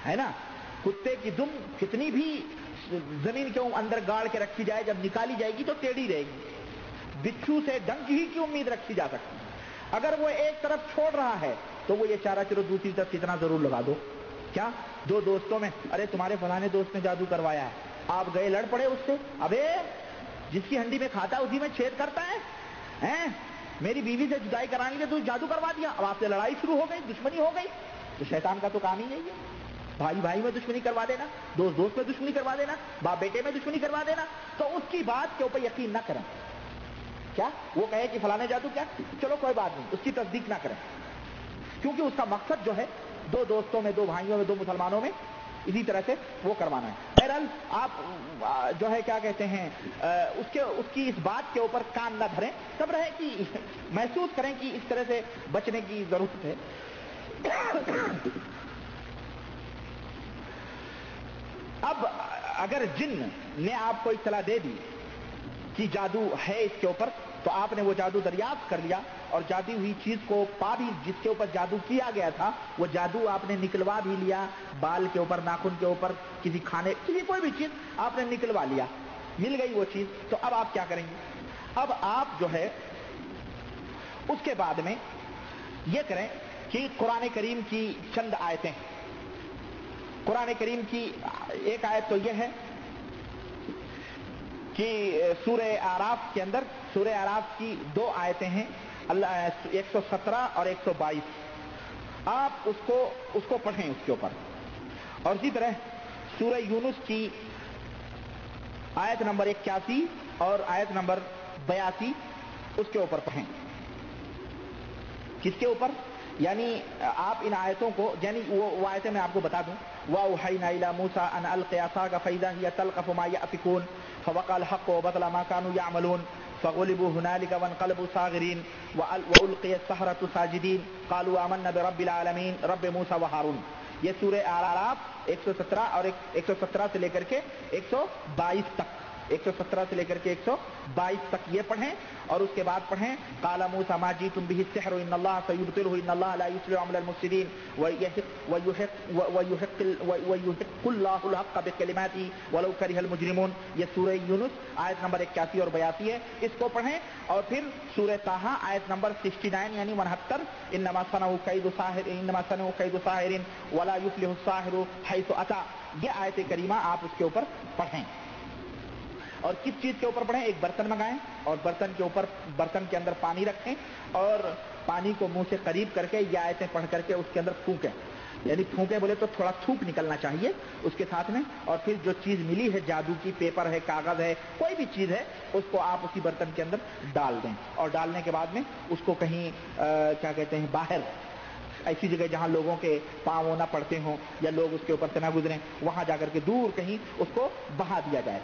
है ना। कुत्ते की दुम कितनी भी जमीन के अंदर गाड़ के रखी जाए, जब निकाली जाएगी तो टेढ़ी रहेगी। बिच्छू से डंक ही की उम्मीद रखी जा सकती है। अगर वो एक तरफ छोड़ रहा है तो वो ये चारा चलो दूसरी तरफ कितना जरूर लगा दो। क्या दो दोस्तों में, अरे तुम्हारे फलाने दोस्त ने जादू करवाया है, आप गए लड़ पड़े उससे, अबे जिसकी हंडी में खाता है उसी में छेद करता है, हैं? मेरी बीवी से जुदाई कराने के तू जादू करवा दिया, अब आपसे लड़ाई शुरू हो गई, दुश्मनी हो गई। तो शैतान का तो काम ही यही है, भाई भाई में दुश्मनी करवा देना, दोस्त दोस्त में दुश्मनी करवा देना, बाप बेटे में दुश्मनी करवा देना। तो उसकी बात के ऊपर यकीन न करें। क्या वो कहे कि फलाने जादू क्या, चलो कोई बात नहीं, उसकी तस्दीक ना करें, क्योंकि उसका मकसद जो है दो दोस्तों में, दो भाइयों में, दो मुसलमानों में इसी तरह से वो करवाना है। बहरहाल आप जो है क्या कहते हैं उसकी इस बात के ऊपर कान न धरें, तब रहे कि महसूस करें कि इस तरह से बचने की जरूरत है। अब अगर जिन्न ने आपको इत्तला दे दी कि जादू है इसके ऊपर, तो आपने वो जादू दरियाफ्त कर लिया और जादू हुई चीज को पा भी, जिसके ऊपर जादू किया गया था वो जादू आपने निकलवा भी लिया, बाल के ऊपर, नाखून के ऊपर, किसी खाने, किसी कोई भी चीज आपने निकलवा लिया, मिल गई वो चीज। तो अब आप क्या करेंगे? अब आप जो है उसके बाद में ये करें कि कुरान करीम की चंद आयतें, कुरान करीम की एक आयत तो यह है कि सूरह आराफ के अंदर, सूरह आराफ की दो आयतें हैं, अल्लाह 117 और 122, आप उसको पढ़ें उसके ऊपर। और इसी तरह सूरह यूनुस की आयत नंबर 81 और आयत नंबर 82 उसके ऊपर पढ़ें। किसके ऊपर? यानी आप इन आयतों को, यानी वो आयतें मैं आपको बता दूं, वअौहयना इला मूसा अन अलक़ि असाका फ़इज़ा हिय तल्क़फ़ु मा याफ़िकून फ़वक़अल हक़्क़ु वबतला मा कानू यअमलून फ़ग़ुलिबू हुनालिका वन्क़लबू साग़िरीन वउल्क़िय अस्सहरतु साजिदीन क़ालू आमन्ना बिरब्बिल आलमीन रब्बि मूसा व हारून। ये सूरह आराफ 117 और 117 से लेकर के 122 तक, 117 से लेकर के 122 तक ये पढ़ें। और उसके बाद पढ़ें क़ाला मूसा मा जीतुम बिहि सिह्रु इन्नल्लाह सयुब्तिलहु इन्नल्लाह ला युस्लिहु अमलल मुफ़्सिदीन वयुहिक़्क़ुल्लाहुल हक़्क़ बिकलिमातिही वलौ करिहल मुजरिमून। ये सूरह यूनुस आयत नंबर 81 और 82 है, इसको पढ़ें। और फिर सूरह ताहा आयत नंबर 69 यानी 69, इन्नमा सनउ कैदु साहिरिन वला युफ्लिहु साहिरु हैसु अता, ये आयत करीमा आप उसके ऊपर पढ़ें। और किस चीज के ऊपर पढ़ें? एक बर्तन मंगाएं और बर्तन के ऊपर, बर्तन के अंदर पानी रखें और पानी को मुंह से करीब करके ये आयतें पढ़ करके उसके अंदर फूकें, यानी फूकें बोले तो थोड़ा थूक निकलना चाहिए उसके साथ में। और फिर जो चीज मिली है जादू की, पेपर है, कागज है, कोई भी चीज है, उसको आप उसी बर्तन के अंदर डाल दें। और डालने के बाद में उसको कहीं क्या कहते हैं, बाहर ऐसी जगह जहां लोगों के पांव न पड़ते हों या लोग उसके ऊपर से ना गुजरें, वहां जाकर के दूर कहीं उसको बहा दिया जाए।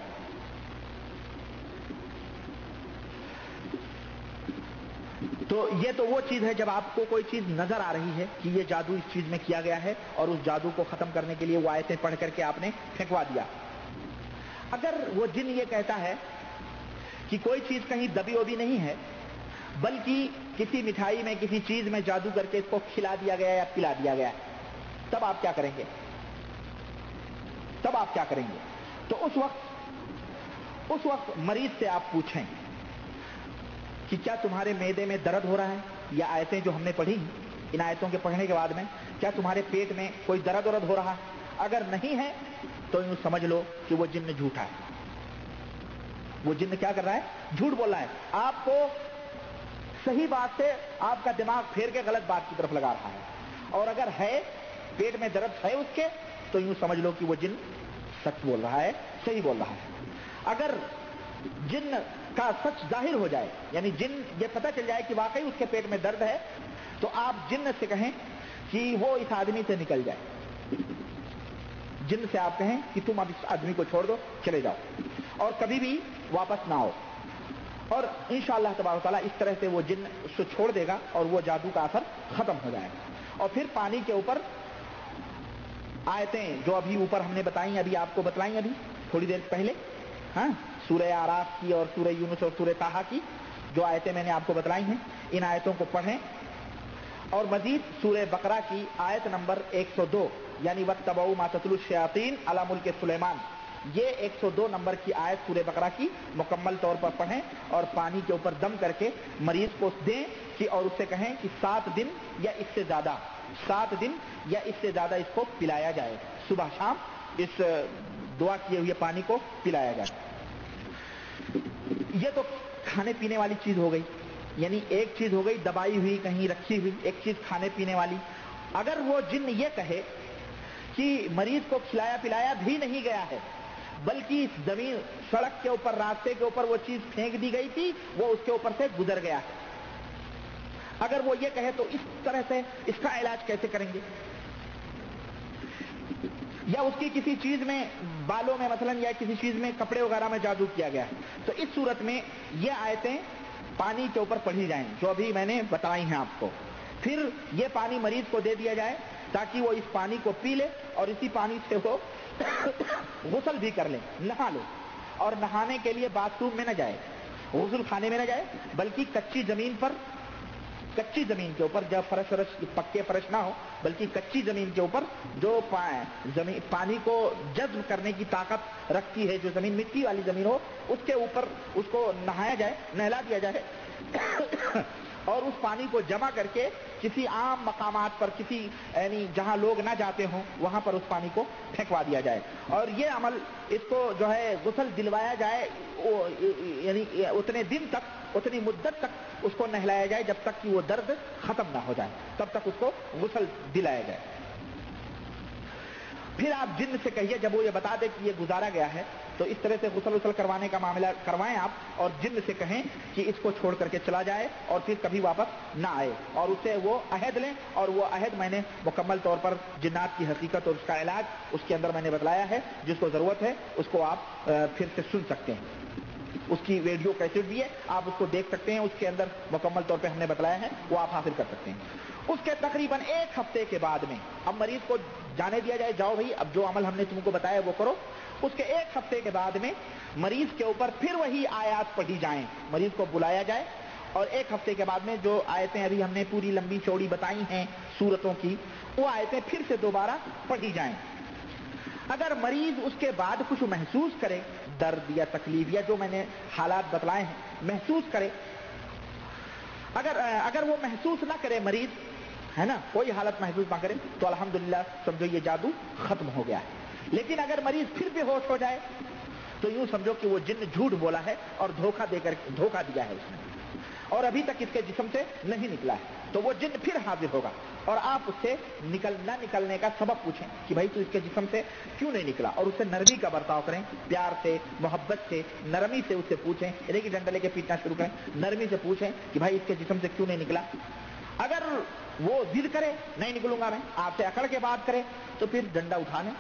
तो ये तो वो चीज है जब आपको कोई चीज नजर आ रही है कि ये जादू इस चीज में किया गया है और उस जादू को खत्म करने के लिए वो आयतें पढ़ करके आपने फेंकवा दिया। अगर वो जिन ये कहता है कि कोई चीज कहीं दबी वबी नहीं है, बल्कि किसी मिठाई में, किसी चीज में जादू करके इसको खिला दिया गया या पिला दिया गया, तब आप क्या करेंगे? तब आप क्या करेंगे? तो उस वक्त मरीज से आप पूछें कि क्या तुम्हारे मैदे में दर्द हो रहा है? या आयतें जो हमने पढ़ी, इन आयतों के पढ़ने के बाद में क्या तुम्हारे पेट में कोई दर्द हो रहा है? अगर नहीं है तो यूं समझ लो कि वो जिन्न झूठा है। वो जिन्न क्या कर रहा है? झूठ बोल रहा है। आपको सही बात से आपका दिमाग फेर के गलत बात की तरफ लगा रहा है। और अगर है, पेट में दर्द है उसके, तो यूं समझ लो कि वो जिन्न सच बोल रहा है, सही बोल रहा है। अगर जिन्न का सच जाहिर हो जाए, यानी जिन्न ये पता चल जाए कि वाकई उसके पेट में दर्द है, तो आप जिन्न से कहें कि वो इस आदमी से निकल जाए। जिन्न से आप कहें कि तुम अब इस आदमी को छोड़ दो, चले जाओ और कभी भी वापस ना आओ। और इंशाअल्लाह तबारक तआला इस तरह से वो जिन्न उसको छोड़ देगा और वो जादू का असर खत्म हो जाएगा। और फिर पानी के ऊपर आयतें जो अभी ऊपर हमने बताई, अभी आपको बतलाई अभी थोड़ी देर पहले, हाँ, सूरह आराफ की और सूरह यूनुस और सूरह ताहा की जो आयतें मैंने आपको बतलाई हैं, इन आयतों को पढ़ें। और मजीद सूरह बकरा की आयत नंबर 102 यानी वत्तबऊ मा ततलु शयातीन अला मुल्क सुलेमान, ये 102 नंबर की आयत सूरह बकरा की मुकम्मल तौर पर पढ़ें और पानी के ऊपर दम करके मरीज को दें कि और उससे कहें कि 7 दिन या इससे ज्यादा 7 दिन या इससे ज्यादा इसको पिलाया जाए, सुबह शाम इस दुआ किए हुए पानी को पिलाया जाए। ये तो खाने पीने वाली चीज हो गई, यानी एक चीज हो गई दबाई हुई कहीं रखी हुई, एक चीज खाने पीने वाली। अगर वो जिन्न ये कहे कि मरीज को खिलाया पिलाया भी नहीं गया है, बल्कि जमीन सड़क के ऊपर रास्ते के ऊपर वो चीज फेंक दी गई थी, वो उसके ऊपर से गुजर गया है, अगर वो ये कहे तो इस तरह से इसका इलाज कैसे करेंगे? या उसकी किसी चीज में बालों में मसलन या किसी चीज में कपड़े वगैरह में जादू किया गया है, तो इस सूरत में ये आयतें पानी के ऊपर पढ़ी जाएं जो अभी मैंने बताई हैं आपको। फिर ये पानी मरीज को दे दिया जाए ताकि वो इस पानी को पी ले और इसी पानी से वो गुस्ल भी कर ले, नहा ले। और नहाने के लिए बाथरूम में न जाए, गुस्ल खाने में न जाए, बल्कि कच्ची जमीन के ऊपर, जब फर्श पक्के फर्श ना हो, बल्कि कच्ची जमीन के ऊपर जो पानी को जज्ब करने की ताकत रखती है, जो जमीन मिट्टी वाली जमीन हो, उसके ऊपर उसको नहाया जाए, नहला दिया जाए और उस पानी को जमा करके किसी आम मकामात पर, किसी यानी जहां लोग ना जाते हों वहां पर उस पानी को फेंकवा दिया जाए। और ये अमल इसको जो है गुस्ल दिलवाया जाए, यानी उतने दिन तक, उतनी मुद्दत तक उसको नहलाया जाए जब तक कि वो दर्द खत्म ना हो जाए, तब तक उसको गुस्ल दिलाया जाए। फिर आप जिन्न से कहिए, जब वो ये बता दे कि ये गुजारा गया है, तो इस तरह से गुस्ल करवाने का मामला करवाएं आप, और जिन्न से कहें कि इसको छोड़ करके चला जाए और फिर कभी वापस ना आए, और उससे वो अहद लें। और वो अहद मैंने मुकम्मल तौर पर जिन्नात की हकीकत और उसका इलाज उसके अंदर मैंने बतलाया है, जिसको जरूरत है उसको आप फिर से सुन सकते हैं। उसकी वीडियो कैसेट भी है, आप उसको देख सकते हैं, उसके अंदर मुकम्मल तौर पे हमने बतलाया है, वो आप हासिल कर सकते हैं। उसके तकरीबन 1 हफ्ते के बाद में अब मरीज को जाने दिया जाए, जाओ भाई अब जो अमल हमने तुमको बताया वो करो। उसके 1 हफ्ते के बाद में मरीज के ऊपर फिर वही आयत पढ़ी जाएं, मरीज को बुलाया जाए और 1 हफ्ते के बाद में जो आयतें अभी हमने पूरी लंबी चौड़ी बताई हैं सूरतों की, वो आयतें फिर से दोबारा पढ़ी जाएं। अगर मरीज उसके बाद कुछ महसूस करे, दर्द या तकलीफ या जो मैंने हालात बतलाए हैं महसूस करे, अगर वो महसूस ना करे मरीज, है ना, कोई हालत महसूस ना करे, तो अल्हम्दुलिल्लाह समझो ये जादू खत्म हो गया है। लेकिन अगर मरीज फिर बेहोश हो जाए तो यूं समझो कि वो जिन्न झूठ बोला है और धोखा दिया है उसने, और अभी तक इसके जिस्म से नहीं निकला है, तो वो जिन्न फिर हाजिर होगा और आप उससे ना निकलने का सबब पूछें कि भाई तू इसके जिस्म से क्यों नहीं निकला, और उससे नरमी का बर्ताव करें, प्यार से, मोहब्बत से, नरमी से उससे पूछें, यानी कि डंडा लेके पीटना शुरू करें, नरमी से पूछें कि भाई इसके जिस्म से क्यों नहीं निकला। अगर वो जिद करे नहीं निकलूंगा मैं, आपसे अकड़ के बात करे, तो फिर डंडा उठा लें